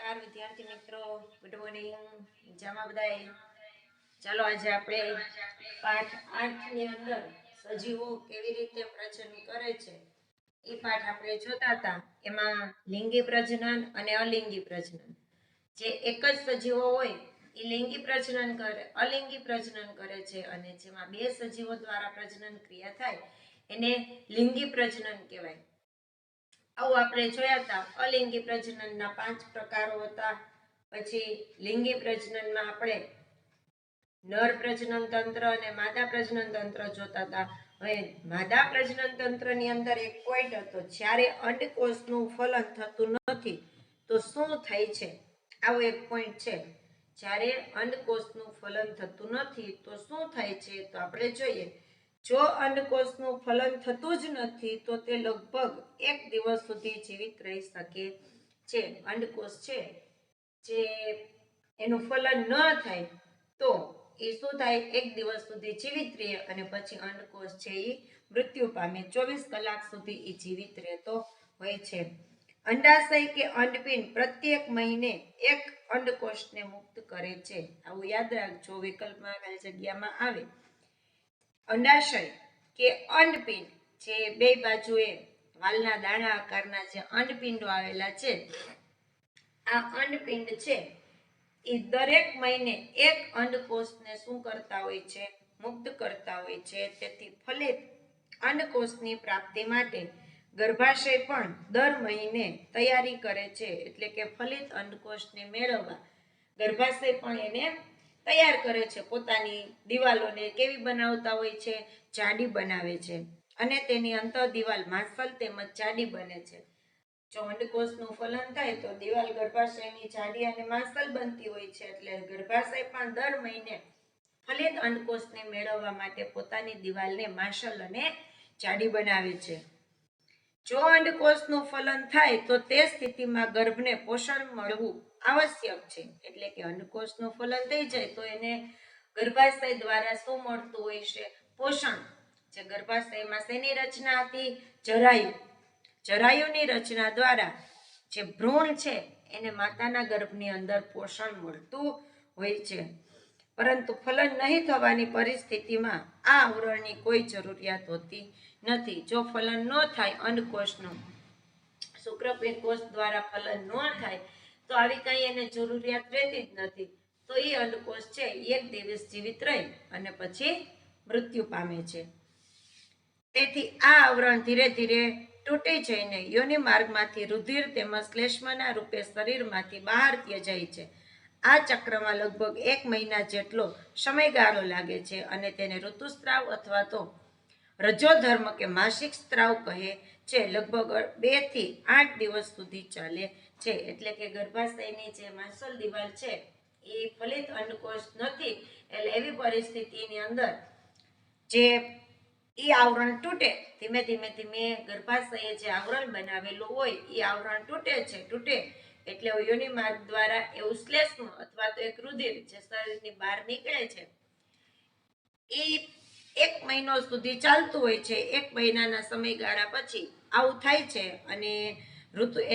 નમસ્કાર વિદ્યાર્થી મિત્રો, ગુડ મોર્નિંગ. મજામાં બધાએ? ચાલો આજે આપણે પાઠ 8 ની અંદર સજીવો કેવી રીતે પ્રજનન કરે છે એ પાઠ આપણે જોતા હતા. એમાં લિંગી પ્રજનન અને અલિંગી પ્રજનન. જે એક જ સજીવો હોય એ લિંગી પ્રજનન કરે, અલિંગી પ્રજનન કરે છે, અને જેમાં બે સજીવો દ્વારા પ્રજનન ક્રિયા થાય એને લિંગી પ્રજનન કહેવાય. આવું આપણે જોયા હતા. અલિંગી પ્રજનનના 5 પ્રકારો હતા. પછી લિંગી પ્રજનનમાં આપણે નર પ્રજનન તંત્ર અને માદા પ્રજનન તંત્ર જોતા હતા. હવે માદા પ્રજનન તંત્રની અંદર એક પોઈન્ટ હતો, જ્યારે અંડકોષનું ફલન થતું નથી તો શું થાય છે. આવો એક પોઈન્ટ છે, જ્યારે અંડકોષનું ફલન થતું નથી તો શું થાય છે. તો આપણે જોઈએ, જો અંડકોષનું ફલન થતું જ નથી તો તે લગભગ 1 દિવસ સુધી જીવિત રહી શકે છે. અંડકોષ છે જે એનું ફલન ન થાય તો એ શું થાય, 1 દિવસ સુધી જીવિત રહે અને પછી અંડકોષ છે એ મૃત્યુ પામે. 24 કલાક સુધી એ જીવિત રહેતો હોય છે. અંડાશય કે અંડપિંડ પ્રત્યેક મહિને એક અંડકોષને મુક્ત કરે છે. આવું યાદ રાખજો, વિકલ્પમાં ખાલી જગ્યામાં આવે. અંડાશય કે અંડપિંડ, જે બે બાજુએ વાલના દાણા આકારના જે અંડપિંડો આવેલા છે, આ અંડપિંડ છે એ દરેક મહિને એક અંડકોષને શું કરતા હોય છે, મુક્ત કરતા હોય છે. તેથી ફલિત અંડકોષની પ્રાપ્તિ માટે ગર્ભાશય પણ દર મહિને તૈયારી કરે છે. એટલે કે ફલિત અંડકોષને મેળવવા ગર્ભાશય પણ એને તૈયાર કરે છે. પોતાની દિવાલોને કેવી બનાવતા હોય છે, જાડી બનાવે છે, અને તેની અંતર દિવાલ માસલ તેમજ જાડી બને છે. જો અંડકોષનું ફલન થાય તો દિવાલ ગર્ભાશયની જાડી અને માસલ બનતી હોય છે. એટલે ગર્ભાશય પણ દર મહિને ફલિત અંડકોષને મેળવવા માટે પોતાની દિવાલને માસલ અને જાડી બનાવે છે. જો અંડકોષનું ફલન થાય તો તે સ્થિતિમાં ગર્ભને પોષણ મળવું આવશ્યક છે. એટલે કે અંડકોષનું ફલન થઈ જાય તો એને ગર્ભાશય દ્વારા શું મળતું હોય છે, પોષણ. જે ગર્ભાશયમાં શેની રચના હતી, જરાયુ. જરાયુની રચના દ્વારા જે ભ્રૂણ છે એને માતાના ગર્ભની અંદર પોષણ મળતું હોય છે. પરંતુ ફલન નહીં થવાની પરિસ્થિતિમાં આ આવરણની કોઈ જરૂરિયાત હોતી નથી. જો ફલન ન થાય અંડકોષનું, શુક્રપિંડ કોષ દ્વારા ફલન ન થાય તો આવી કઈ એને જરૂરિયાત રહેતી જ નથી. તો એ અંડકોષ છે 1 દિવસ જીવિત રહી અને પછી મૃત્યુ પામે છે. તેથી આ આવરણ ધીરે ધીરે તૂટી જઈને યોનિ માર્ગમાંથી રુધિર તેમજ શ્લેષ્મના રૂપે શરીરમાંથી બહાર જાય છે. આ ચક્રમાં લગભગ 1 મહિના જેટલો સમયગાળો લાગે છે અને તેને ઋતુસ્રાવ અથવા તો રજોધર્મ કે માસિક સ્ત્રાવ કહે છે. લગભગ 2 થી 8 દિવસ સુધી ચાલે છે. એટલે કે ગર્ભાશયની જે માસલ દિવાલ છે એ ફલિત અંડકોષ નથી. એટલે એવી પરિસ્થિતિની અંદર જે આવરણ તૂટે, ધીમે ધીમે ગર્ભાશયે જે આવરણ બનાવેલું હોય એ આવરણ તૂટે એટલે યોનિ માર્ગ દ્વારા એવું શ્લેષ્મ અથવા તો એક રુધિર જે શરીરની બહાર નીકળે છે એ 1 મહિનો સુધી ચાલતું હોય છે. 1 મહિનાના સમયગાળા પછી આવું થાય છે અને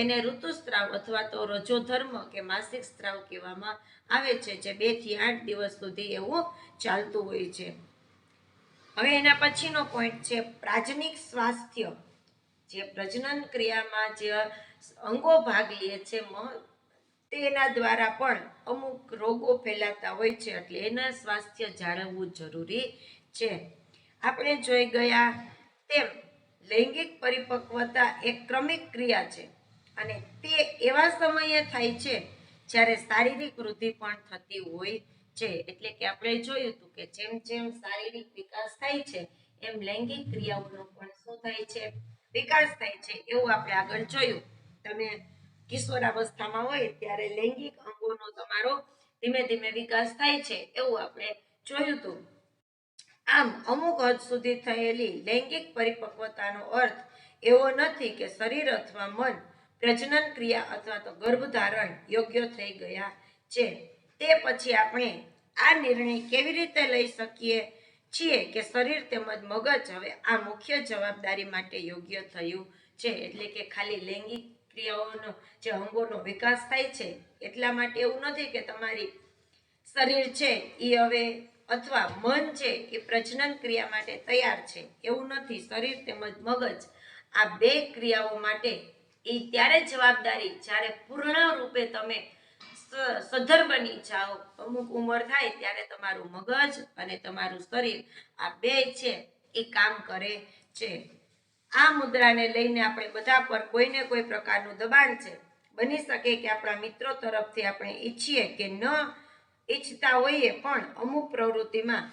એને ઋતુસ્ત્રાવ અથવા તો રજોધર્મ કે માસિક સ્ત્રાવ કહેવામાં આવે છે, જે 2 થી 8 દિવસ સુધી એવું ચાલતું હોય છે. હવે એના પછીનો પોઈન્ટ છે પ્રાજનિક સ્વાસ્થ્ય. જે પ્રજનન ક્રિયામાં જે અંગો ભાગ લે છે તેના દ્વારા પણ અમુક રોગો ફેલાતા હોય છે. એટલે એના સ્વાસ્થ્ય જાળવવું જરૂરી છે. આપણે જોઈ ગયા તેમ લૈંગિક પરિપક્વતા એક ક્રમિક ક્રિયા છે અને તે એવા સમયે થાય છે જ્યારે શારીરિક વૃદ્ધિ પણ થતી હોય છે. એટલે કે આપણે જોયું હતું કે જેમ જેમ શારીરિક વિકાસ થાય છે એમ લૈંગિક ક્રિયાઓનો પણ શું થાય છે, વિકાસ થાય છે. એવું આપણે આગળ જોયું. તમે કિશોરાવસ્થામાં હોય ત્યારે લૈંગિક અંગોનો તમારો ધીમે ધીમે વિકાસ થાય છે એવું આપણે જોયું હતું. આમ અમુક હદ સુધી થયેલી લૈંગિક પરિપક્વતાનો અર્થ એવો નથી કે શરીર અથવા મન પ્રજનન ક્રિયા અથવા તો ગર્ભધારણ યોગ્ય થઈ ગયા છે. તે પછી આપણે આ નિર્ણય કેવી રીતે લઈ શકીએ છીએ કે શરીર તેમજ મગજ હવે આ મુખ્ય જવાબદારી માટે યોગ્ય થયું છે. એટલે કે ખાલી લૈંગિક ક્રિયાઓનો જે અંગોનો વિકાસ થાય છે એટલા માટે એવું નથી કે તમારી શરીર છે એ હવે અથવા મન છે એ પ્રજનન ક્રિયા માટે તૈયાર છે, એવું નથી. શરીર તેમજ મગજ આ બે ક્રિયાઓ માટે એ ત્યારે જવાબદારી જ્યારે પૂર્ણ રૂપે તમે સદ્ધર બની જાઓ, અમુક ઉંમર થાય ત્યારે તમારું મગજ અને તમારું શરીર આ બે છે એ કામ કરે છે. આ મુદ્રાને લઈને આપણે બધા પર કોઈને કોઈ પ્રકારનું દબાણ છે. બની શકે કે આપણા મિત્રો તરફથી આપણે ઈચ્છીએ કે ન ઈચ્છતા હોઈએ પણ અમુક પ્રવૃત્તિમાં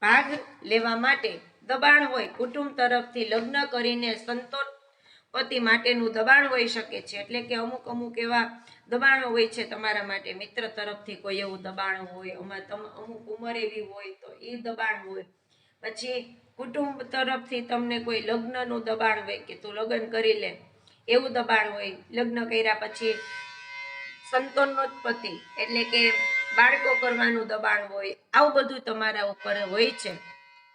ભાગ લેવા માટે દબાણ હોય. કુટુંબ તરફથી લગ્ન કરીને સંતાનોત્પત્તિ માટેનું દબાણ હોઈ શકે છે, એટલે કે અમુક એવા દબાણો હોય છે તમારા માટે. મિત્ર તરફથી કોઈ એવું દબાણ હોય, અમુક ઉંમર એવી હોય તો એ દબાણ હોય. પછી કુટુંબ તરફથી તમને કોઈ લગ્નનું દબાણ હોય કે તું લગ્ન કરી લે એવું દબાણ હોય. લગ્ન કર્યા પછી સંતાનોત્પત્તિ એટલે કે બાળકો કરવાનું દબાણ હોય. આવું બધું તમારા ઉપર હોય છે.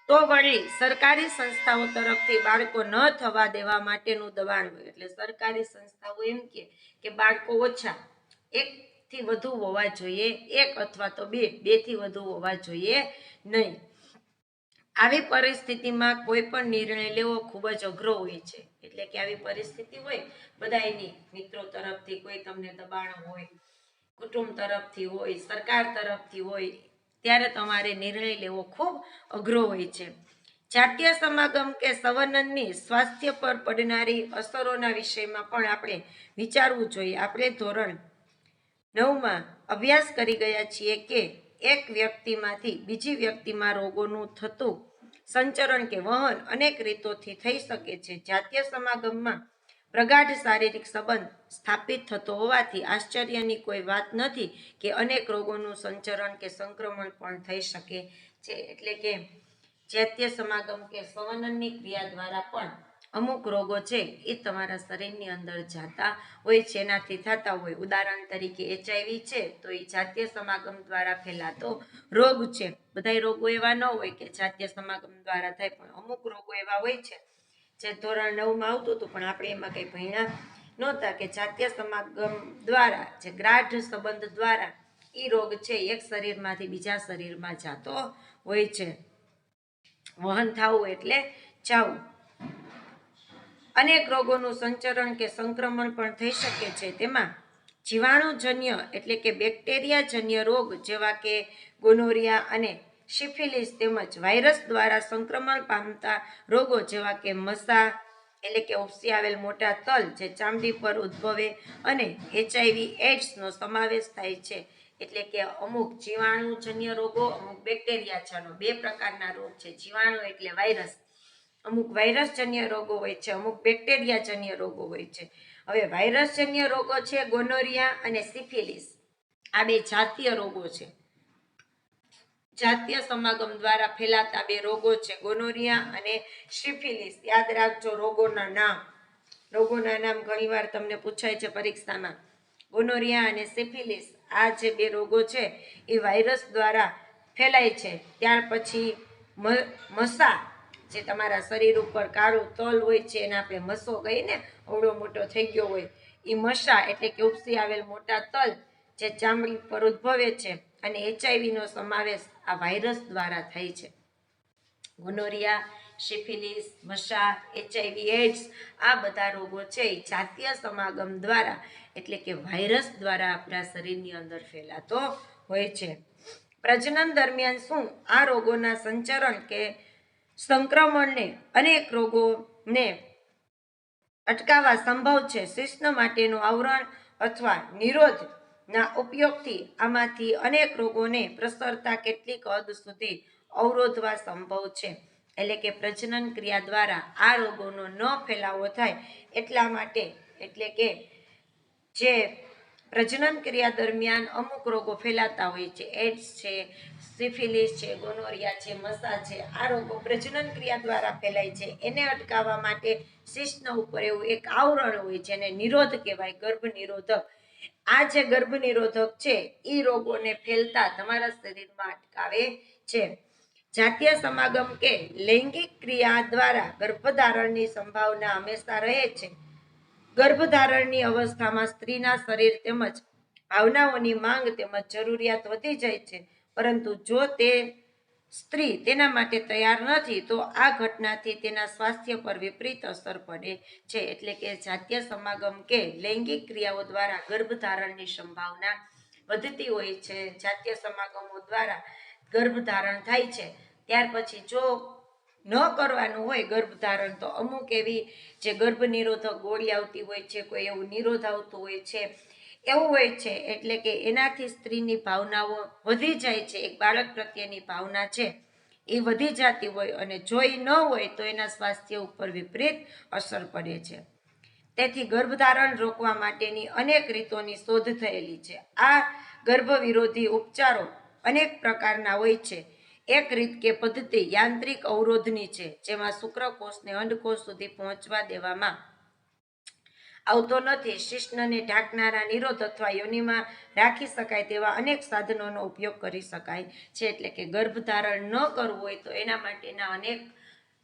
તો વળી સરકારી સંસ્થાઓ તરફથી બાળકો ન થવા દેવા માટેનું દબાણ હોય. એટલે સરકારી સંસ્થાઓ એમ કે બાળકો ઓછા, 1 થી વધુ હોવા જોઈએ, 1 અથવા તો 2 થી વધુ હોવા જોઈએ નહીં. આવી પરિસ્થિતિમાં કોઈ પણ નિર્ણય લેવો ખૂબ જ અઘરો હોય છે. એટલે કે આવી પરિસ્થિતિ હોય બધાયની, મિત્રો તરફથી કોઈ તમને દબાણ હોય, કુટુંબ તરફથી હોય, સરકાર તરફથી હોય, ત્યારે તમારે નિર્ણય લેવો ખૂબ અઘરો હોય છે. જાતીય સમાગમ કે સંવનનની સ્વાસ્થ્ય પર પડનારી અસરોના વિષયમાં પણ આપણે વિચારવું જોઈએ. આપણે ધોરણ 9માં અભ્યાસ કરી ગયા છીએ કે એક વ્યક્તિમાંથી બીજી વ્યક્તિમાં રોગોનું થતું સંચરણ કે વહન અનેક રીતોથી થઈ શકે છે. જાતીય સમાગમમાં પ્રગાઢ શારીરિક સંબંધ સ્થાપિત થતો હોવાથી આશ્ચર્યની કોઈ વાત નથી કે અનેક રોગોનું સંચરણ કે સંક્રમણ પણ થઈ શકે છે. એટલે કે જાતીય સમાગમ કે સંવનનની ક્રિયા દ્વારા પણ અમુક રોગો છે એ તમારા શરીરની અંદર જતા હોય છે, એનાથી થતા હોય. ઉદાહરણ તરીકે HIV છે તો એ જાતીય સમાગમ દ્વારા ફેલાતો રોગ છે. બધા રોગો એવા ન હોય કે જાતીય સમાગમ દ્વારા થાય, પણ અમુક રોગો એવા હોય છે જે ધોરણ 9માં આવતું હતું પણ આપણે એમાં કંઈ ભણ્યા નહોતા કે જાતીય સમાગમ દ્વારા, જે ગાઢ સંબંધ દ્વારા એ રોગ છે એક શરીરમાંથી બીજા શરીરમાં જતો હોય છે. વહન થવું એટલે જાવું. અનેક રોગોનું સંચરણ કે સંક્રમણ પણ થઈ શકે છે. તેમાં જીવાણુજન્ય એટલે કે બેક્ટેરિયાજન્ય રોગ જેવા કે ગોનોરિયા અને સિફિલિસ તેમજ વાયરસ દ્વારા સંક્રમણ પામતા રોગો જેવા કે મસા એટલે કે ઉપસી આવેલ મોટા તલ જે ચામડી પર ઉદ્ભવે અને HIV એડ્સનો સમાવેશ થાય છે. એટલે કે અમુક જીવાણુજન્ય રોગો, અમુક બેક્ટેરિયાજન્ય, 2 પ્રકારના રોગ છે. જીવાણુ એટલે વાયરસ, અમુક વાયરસજન્ય રોગો હોય છે, અમુક બેક્ટેરિયાજન્ય રોગો હોય છે. હવે વાયરસજન્ય રોગો છે ગોનોરિયા અને સિફિલિસ, આ 2 જાતીય રોગો છે. જાતીય સમાગમ દ્વારા ફેલાતા 2 રોગો છે, ગોનોરિયા અને સિફિલિસ. યાદ રાખજો રોગોના નામ ઘણીવાર તમને પૂછાય છે પરીક્ષામાં. ગોનોરિયા અને સિફિલિસ આ જે 2 રોગો છે એ વાયરસ દ્વારા ફેલાય છે. ત્યાર પછી મસા, જે તમારા શરીર ઉપર કાળું તલ હોય છે એને આપણે મસો કહીએ ને, અવળો મોટો થઈ ગયો હોય એ મસા એટલે કે ઉપસી આવેલ મોટા તલ જે ચામડી પર ઉદ્ભવે છે. અને HIV નો સમાવેશ આ વાયરસ દ્વારા થાય છે. ગોનોરિયા, સિફિલિસ, મસા, HIV એડ્સ આ બધા રોગો છે એ જાતીય સમાગમ દ્વારા એટલે કે વાયરસ દ્વારા આપણા શરીરની અંદર ફેલાતો હોય છે. પ્રજનન દરમિયાન શું આ રોગોના સંચરણ કે સંક્રમણને અનેક રોગોને અટકાવવા સંભવ છે? શિશ્ન માટેનું આવરણ અથવા નિરોધના ઉપયોગથી આમાંથી અનેક રોગોને પ્રસરતા કેટલીક હદ સુધી અવરોધવા સંભવ છે. એટલે કે પ્રજનન ક્રિયા દ્વારા આ રોગોનો ન ફેલાવો થાય એટલા માટે, એટલે કે જે પ્રજનન ક્રિયા દરમિયાન અમુક રોગો ફેલાતા હોય છે, એડ્સ છે, સિફિલિસ છે, ગોનોરિયા છે, મસા છે, આ રોગો પ્રજનન ક્રિયા દ્વારા ફેલાય છે. એને અટકાવવા માટે શિશ્ન ઉપર એવું એક આવરણ હોય જેને નિરોધ કહેવાય, ગર્ભ નિરોધક. આ જે ગર્ભ નિરોધક છે એ રોગોને ફેલતા તમારા શરીરમાં અટકાવે છે. જાતીય સમાગમ કે લૈંગિક ક્રિયા દ્વારા ગર્ભધારણની સંભાવના હંમેશા રહે છે. ગર્ભધારણની અવસ્થામાં સ્ત્રીના શરીર તેમજ ભાવનાઓની માંગ તેમજ જરૂરિયાત વધી જાય છે, પરંતુ જો તે સ્ત્રી તેના માટે તૈયાર નથી તો આ ઘટનાથી તેના સ્વાસ્થ્ય પર વિપરીત અસર પડે છે. એટલે કે જાતીય સમાગમ કે લૈંગિક ક્રિયાઓ દ્વારા ગર્ભધારણની સંભાવના વધતી હોય છે. જાતીય સમાગમો દ્વારા ગર્ભધારણ થાય છે. ત્યાર પછી જો ન કરવાનું હોય ગર્ભધારણ તો અમુક એવી જે ગર્ભ નિરોધક ગોળી આવતી હોય છે, કોઈ એવું નિરોધ આવતું હોય છે, એવું હોય છે. એટલે કે એનાથી સ્ત્રીની ભાવનાઓ વધી જાય છે, એક બાળક પ્રત્યેની ભાવના છે એ વધી જતી હોય, અને જોઈ ન હોય તો એના સ્વાસ્થ્ય ઉપર વિપરીત અસર પડે છે. તેથી ગર્ભધારણ રોકવા માટેની અનેક રીતોની શોધ થયેલી છે. આ ગર્ભ વિરોધી ઉપચારો અનેક પ્રકારના હોય છે. એક રીત કે પદ્ધતિ યાંત્રિક અવરોધની છે, જેમાં શુક્રકોષને અંડકોષ સુધી પહોંચવા દેવામાં આવતો નથી. શિશ્નને ઢાંકનારા નિરોધ અથવા યોનિમાં રાખી શકાય તેવા અનેક સાધનોનો ઉપયોગ કરી શકાય છે. એટલે કે ગર્ભધારણ ન કરવું હોય તો એના માટેના અનેક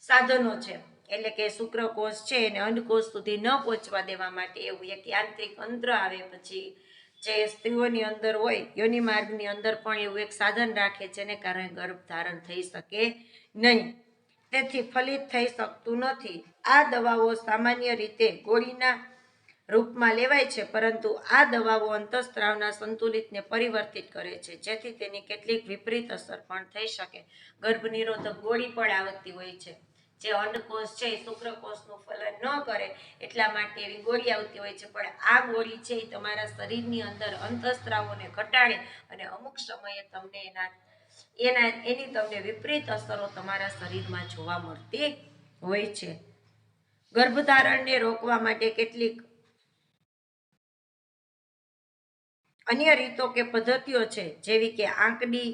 સાધનો છે. એટલે કે શુક્રકોષ છે એને અંડકોષ સુધી ન પહોંચવા દેવા માટે એવું એક યાંત્રિક અંત્ર આવે. પછી જે સ્ત્રીઓની અંદર હોય યોનિ માર્ગની અંદર પણ એવું એક સાધન રાખે, જેને કારણે ગર્ભધારણ થઈ શકે નહીં, તેથી ફલિત થઈ શકતું નથી. આ દવાઓ સામાન્ય રીતે ગોળીના રૂપમાં લેવાય છે, પરંતુ આ દવાઓ અંતઃસ્ત્રાવના સંતુલિતને પરિવર્તિત કરે છે, જેથી તેની કેટલીક વિપરીત અસર પણ થઈ શકે. ગર્ભ નિરોધક ગોળી પણ આવતી હોય છે, જે અંડકોષ છે એ શુક્રકોષનું ફલન ન કરે એટલા માટે એવી ગોળી આવતી હોય છે. પણ આ ગોળી છે એ તમારા શરીરની અંદર અંતઃસ્ત્રાવોને ઘટાડે અને અમુક સમયે તમને એની તમને વિપરીત અસરો તમારા શરીરમાં જોવા મળતી હોય છે. ગર્ભધારણને રોકવા માટે કેટલીક અન્ય રીતો કે પદ્ધતિઓ છે, જેવી કે આંકડી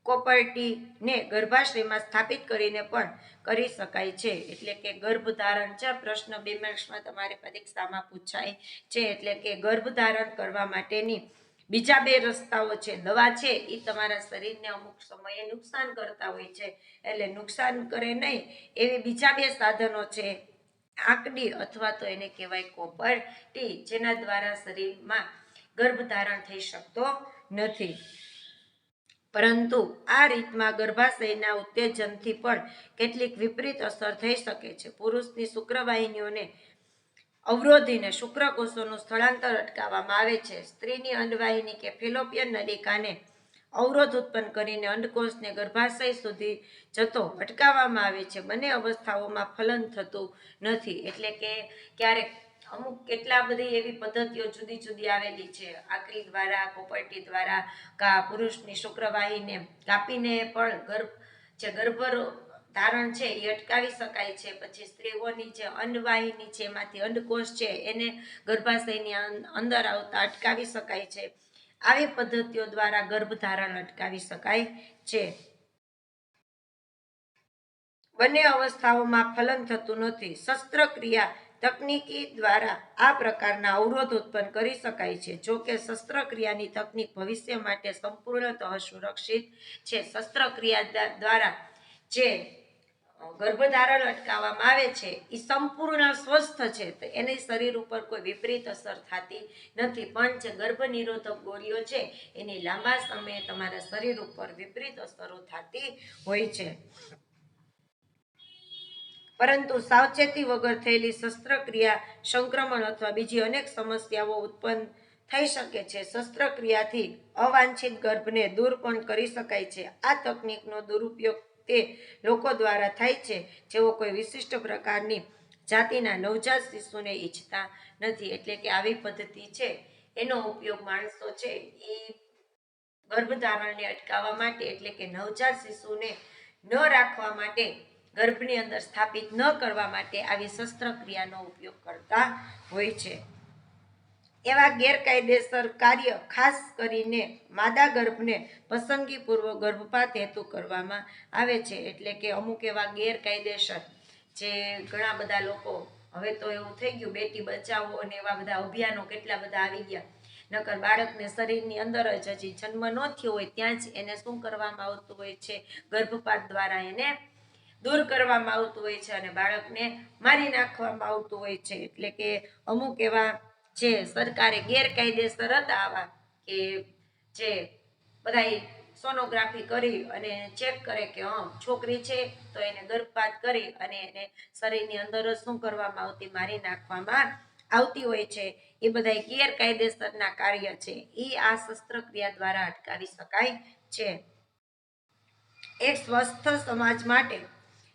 કોપરટીને ગર્ભાશયમાં સ્થાપિત કરીને પણ કરી શકાય છે. એટલે કે ગર્ભધારણ છે, પ્રશ્ન 2 માર્ક્સમાં તમારે પરીક્ષામાં પૂછાય છે. એટલે કે ગર્ભધારણ કરવા માટેની બીજા 2 રસ્તાઓ છે. દવા છે એ તમારા શરીરને અમુક સમયે નુકસાન કરતા હોય છે, એટલે નુકસાન કરે નહીં એવી બીજા 2 સાધનો છે, આંકડી અથવા તો એને કહેવાય કોપરટી, જેના દ્વારા શરીરમાં ગર્ભધારણ થઈ શકતો નથી. પરંતુ આ રીતમાં ગર્ભાશયના ઉત્તેજનથી પણ કેટલીક વિપરીત અસર થઈ શકે છે. પુરુષની શુક્રવાહિનીઓને અવરોધીને શુક્રકોષોનું સ્થળાંતર અટકાવવામાં આવે છે. સ્ત્રીની અંડવાહિની કે ફેલોપિયન નલિકાને અવરોધ ઉત્પન્ન કરીને અંડકોષને ગર્ભાશય સુધી જતો અટકાવવામાં આવે છે. બંને અવસ્થાઓમાં ફલન થતું નથી. એટલે કે ક્યારેક અમુક કેટલા બધી એવી પદ્ધતિઓ જુદી જુદી આવેલી છે, આંકડી દ્વારા, કોપરટી દ્વારા, પુરુષની શુક્રવાહિનીને કાપીને પણ ગર્ભ ધારણ છે એ અટકાવી શકાય છે. પછી સ્ત્રીઓની જે અંડવાહિની છે એમાંથી અંડકોષ છે એને ગર્ભાશયની અંદર આવતા અટકાવી શકાય છે. આવી પદ્ધતિઓ દ્વારા ગર્ભધારણ અટકાવી શકાય છે. બંને અવસ્થાઓમાં ફલન થતું નથી. શસ્ત્રક્રિયા તકનીકી દ્વારા આ પ્રકારના અવરોધ ઉત્પન્ન કરી શકાય છે. જો કે શસ્ત્રક્રિયાની તકનીક ભવિષ્ય માટે સંપૂર્ણતઃ સુરક્ષિત છે. શસ્ત્રક્રિયા દ્વારા જે ગર્ભધારણ અટકાવવામાં આવે છે એ સંપૂર્ણ સ્વસ્થ છે, તો એની શરીર ઉપર કોઈ વિપરીત અસર થતી નથી. પણ જે ગર્ભ નિરોધક ગોળીઓ છે એની લાંબા સમયે તમારા શરીર ઉપર વિપરીત અસરો થતી હોય છે. પરંતુ સાવચેતી વગર થયેલી શસ્ત્રક્રિયા સંક્રમણ અથવા બીજી અનેક સમસ્યાઓ ઉત્પન્ન થઈ શકે છે. શસ્ત્રક્રિયાથી અવાંછિત ગર્ભને દૂર પણ કરી શકાય છે. આ તકનીકનો દુરુપયોગ તે લોકો દ્વારા થાય છે જેઓ કોઈ વિશિષ્ટ પ્રકારની જાતિના નવજાત શિશુને ઈચ્છતા નથી. એટલે કે આવી પદ્ધતિ છે એનો ઉપયોગ માણસો છે એ ગર્ભધારણને અટકાવવા માટે, એટલે કે નવજાત શિશુને ન રાખવા માટે, ગર્ભની અંદર સ્થાપિત ન કરવા માટે આવી શસ્ત્રક્રિયાનો ઉપયોગ કરતા હોય છે. એવા ગેરકાયદેસર કાર્ય ખાસ કરીને માદા ગર્ભને પસંદગીપૂર્વક ગર્ભપાત હેતુ કરવામાં આવે છે. એટલે કે અમુક એવા ગેરકાયદેસર જે ઘણા બધા લોકો, હવે તો એવું થઈ ગયું બેટી બચાવો અને એવા બધા અભિયાનો કેટલા બધા આવી ગયા, નકર બાળકને શરીરની અંદર જ હજી જન્મ ન થયો હોય ત્યાં જ એને શું કરવામાં આવતું હોય છે, ગર્ભપાત દ્વારા એને દૂર કરવામાં આવતું હોય છે અને બાળકને મારી નાખવામાં આવતું હોય છે. એટલે કે અમુક એવા જે સરકારે ગેરકાયદેસર હતા આવા કે જે બધાય સોનોગ્રાફી કરી અને ચેક કરે કે છોકરી છે તો એને ગર્ભપાત કરી અને એને શરીરની અંદર જ શું કરવામાં આવતી, મારી નાખવામાં આવતી હોય છે. એ બધા ગેરકાયદેસરના કાર્ય છે, એ આ શસ્ત્રક્રિયા દ્વારા અટકાવી શકાય છે. એક સ્વસ્થ સમાજ માટે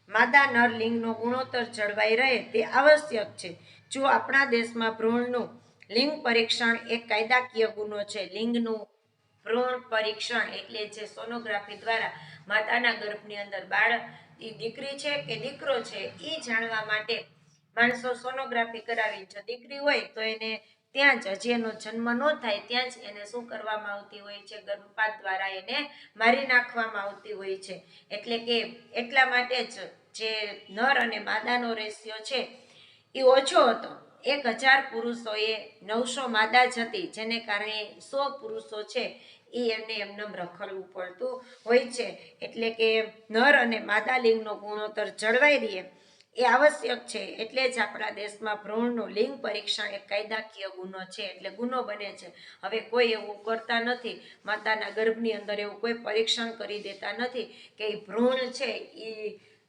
માદા નર લિંગનો ગુણોત્તર જળવાઈ રહે તે આવશ્યક છે. જો આપણા દેશમાં ભ્રૂણનું લિંગ પરીક્ષણ એક કાયદાકીય ગુનો છે. લિંગનું ભ્રૂણ પરીક્ષણ એટલે જે સોનોગ્રાફી દ્વારા માતાના ગર્ભની અંદર બાળ દીકરી છે કે દીકરો છે એ જાણવા માટે માણસો સોનોગ્રાફી કરાવી. જો દીકરી હોય તો એને ત્યાં જ હજી એનો જન્મ ન થાય ત્યાં જ એને શું કરવામાં આવતી હોય છે, ગર્ભપાત દ્વારા એને મારી નાખવામાં આવતી હોય છે. એટલે કે એટલા માટે જ જે નર અને માદાનો રેશિયો છે એ ઓછો હતો. 1000 પુરુષોએ 900 માદા જ હતી, જેને કારણે 100 પુરુષો છે એ એમને એમને રખડવું પડતું હોય છે. એટલે કે નર અને માદા લિંગનો ગુણોત્તર જળવાઈ રહે એ આવશ્યક છે. એટલે જ આપણા દેશમાં ભ્રૂણનું લિંગ પરીક્ષણ એક કાયદાકીય ગુનો છે, એટલે ગુનો બને છે. હવે કોઈ એવું કરતા નથી, માતાના ગર્ભની અંદર એવું કોઈ પરીક્ષણ કરી દેતા નથી કે એ ભ્રૂણ છે એ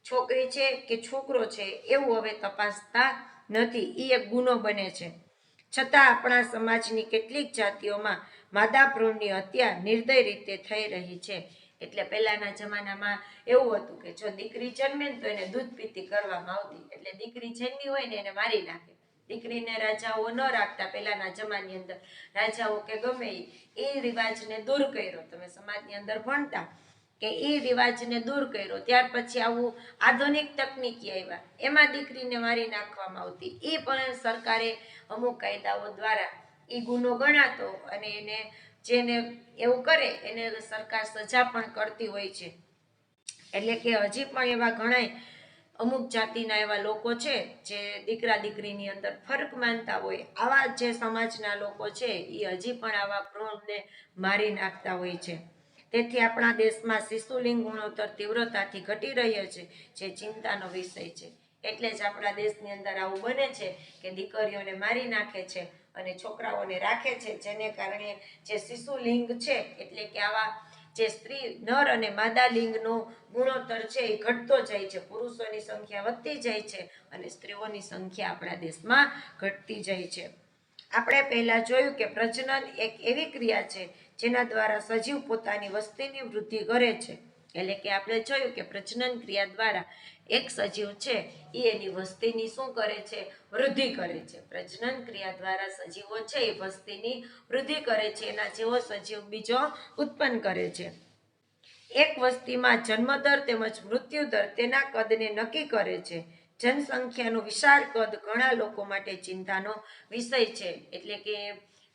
છોકરી છે કે છોકરો છે એવું હવે તપાસતા નથી. એ એક ગુનો બને છે. છતાં આપણા સમાજની કેટલીક જાતિઓમાં માદા ભ્રૂણની હત્યા નિર્દય રીતે થઈ રહી છે. એટલે પહેલાના જમાનામાં એવું હતું કે જો દીકરી જન્મે તો એને દૂધ પીતી કરવામાં આવતી. એટલે દીકરી જન્મી હોય ને એને મારી નાખે. દીકરીને રાજાઓ ન રાખતા પહેલાના જમાની અંદર. રાજાઓ કે ગમે એ રિવાજને દૂર કર્યો. તમે સમાજની અંદર ભણતા કે એ રિવાજને દૂર કર્યો. ત્યાર પછી આવું આધુનિક તકનીકી આવ્યા, એમાં દીકરીને મારી નાખવામાં આવતી. એ પણ સરકારે અમુક કાયદાઓ દ્વારા એ ગુનો ગણાતો અને એને જેને એવું કરે એને સરકાર સજા પણ કરતી હોય છે. એટલે કે હજી પણ એવા ઘણા અમુક જાતિના એવા લોકો છે જે દીકરા દીકરીની અંદર ફરક માનતા હોય. આવા જે સમાજના લોકો છે એ હજી પણ આવા ભ્રૂણને મારી નાખતા હોય છે. તેથી આપણા દેશમાં શિશુલિંગ ગુણોત્તર તીવ્રતાથી ઘટી રહ્યો છે, જે ચિંતાનો વિષય છે. એટલે જ આપણા દેશની અંદર આવું બને છે કે દીકરીઓને મારી નાખે છે અને છોકરાઓને રાખે છે, જેને કારણે જે શિશુલિંગ છે એટલે કે આવા જે સ્ત્રી નર અને માદા લિંગનો ગુણોત્તર છે એ ઘટતો જાય છે. પુરુષોની સંખ્યા વધતી જાય છે અને સ્ત્રીઓની સંખ્યા આપણા દેશમાં ઘટતી જાય છે. આપણે પહેલા જોયું કે પ્રજનન એક એવી ક્રિયા છે જેના દ્વારા સજીવ પોતાની વસ્તીની વૃદ્ધિ કરે છે. એટલે કે આપણે જોયું કે પ્રજનન ક્રિયા દ્વારા એક સજીવ છે એ એની વસ્તીની શું કરે છે, વૃદ્ધિ કરે છે. પ્રજનન ક્રિયા દ્વારા સજીવો છે એ વસ્તીની વૃદ્ધિ કરે છે, એના જેવો સજીવ બીજો ઉત્પન્ન કરે છે. એક વસ્તીમાં જન્મદર તેમજ મૃત્યુદર તેના કદને નક્કી કરે છે. જનસંખ્યાનું વિશાળ કદ ઘણા લોકો માટે ચિંતાનો વિષય છે. એટલે કે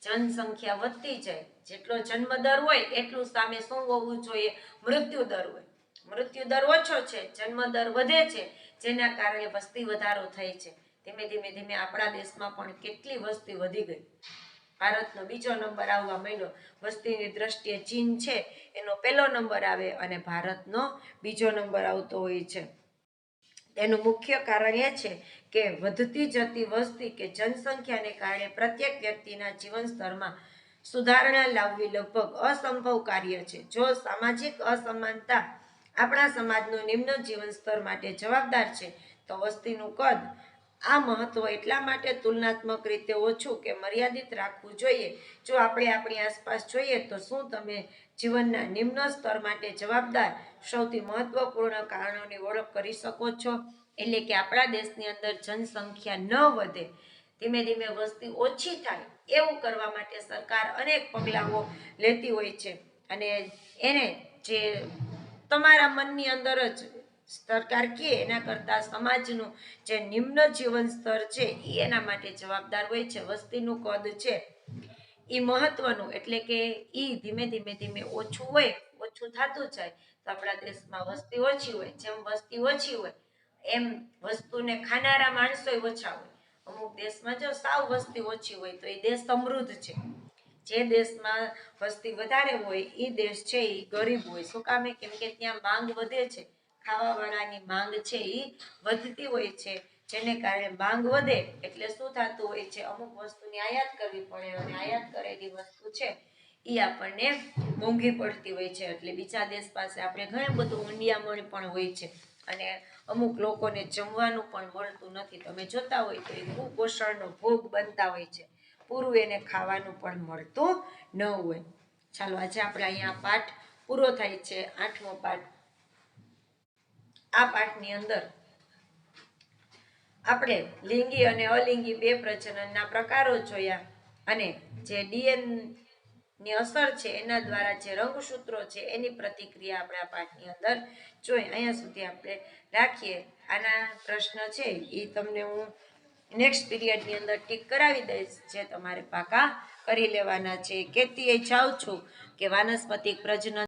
જનસંખ્યા વધતી જાય, જેટલો જન્મદર હોય એટલું સામે શું હોવું જોઈએ, મૃત્યુદર હોય. મૃત્યુદર ઓછો છે, જન્મદર વધે છે, જેના કારણે વસ્તી વધારો થાય છે. ધીમે ધીમે ધીમે આપણા દેશમાં પણ કેટલી વસ્તી વધી ગઈ. ભારતનો બીજો નંબર આવવા માંડ્યો. વસ્તીની દ્રષ્ટિએ ચીન છે એનો પહેલો નંબર આવે અને ભારતનો બીજો નંબર આવતો હોય છે. તેનું મુખ્ય કારણ એ છે કે વધતી જતી વસ્તી કે જનસંખ્યાને કારણે પ્રત્યેક વ્યક્તિના જીવન સ્તરમાં સુધારણા લાવવી લગભગ અસંભવ કાર્ય છે. જો સામાજિક અસમાનતા આપણા સમાજનું નિમ્ન જીવન સ્તર માટે જવાબદાર છે, તો વસ્તીનું કદ આ મહત્વ એટલા માટે તુલનાત્મક રીતે ઓછું કે મર્યાદિત રાખવું જોઈએ. જો આપણે આપણી આસપાસ જોઈએ તો શું તમે જીવનના નિમ્ન સ્તર માટે જવાબદાર સૌથી મહત્વપૂર્ણ કારણોની ઓળખ કરી શકો છો? એટલે કે આપણા દેશની અંદર જનસંખ્યા ન વધે, ધીમે ધીમે વસ્તી ઓછી થાય, એવું કરવા માટે સરકાર અનેક પગલાઓ લેતી હોય છે. અને એને જે તમારા મનની અંદર જ સરકાર કહે એના કરતાં સમાજનું જે નિમ્ન જીવન સ્તર છે એ એના માટે જવાબદાર હોય છે. વસ્તીનું કદ છે એ મહત્વનું, એટલે કે એ ધીમે ધીમે ધીમે ઓછું હોય, ઓછું થતું જાય તો આપણા દેશમાં વસ્તી ઓછી હોય. જેમ વસ્તી ઓછી હોય એમ વસ્તુને ખાનારા માણસો ઓછા હોય. અમુક દેશમાં જો સાવ વસ્તી ઓછી હોય તો એ દેશ સમૃદ્ધ છે. જે દેશમાં વસ્તી વધારે હોય એ દેશ છે એ ગરીબ હોય. શું કામે? કેમ કે ત્યાં માંગ વધે છે, ખાવાવાળાની માંગ છે એ વધતી હોય છે, જેને કારણે માંગ વધે એટલે શું થતું હોય છે, અમુક વસ્તુની આયાત કરવી પડે અને આયાત કરેલી વસ્તુ છે એ આપણને મોંઘી પડતી હોય છે. એટલે બીજા દેશ પાસે આપણે ઘણું બધું ઊંડિયામણ પણ હોય છે અને અમુક લોકોને જમવાનું પણ મળતું નથી. તમે જોતા હોય તો એ કુપોષણનો ભોગ બનતા હોય છે, પૂરું એને ખાવાનું પણ મળતું ન હોય. ચાલો આજે આપણે અહીંયા પાઠ પૂરો થાય છે, 8મો પાઠ. આ પાઠની અંદર આપણે લિંગી અને અલિંગી બે પ્રજનનના પ્રકારો જોયા અને જે ડીએન ની અસર છે એના દ્વારા જે રંગસૂત્રો છે એની પ્રતિક્રિયા આપણે આ પાઠની અંદર જોઈ. અહીંયા સુધી આપણે રાખીએ. આના પ્રશ્ન છે એ તમને હું નેક્સ્ટ પીરિયડની અંદર ટીક કરાવી દઈશ, જે તમારે પાકા કરી લેવાના છે. કહેતી જાઉં છું કે વાનસ્પતિક પ્રજનન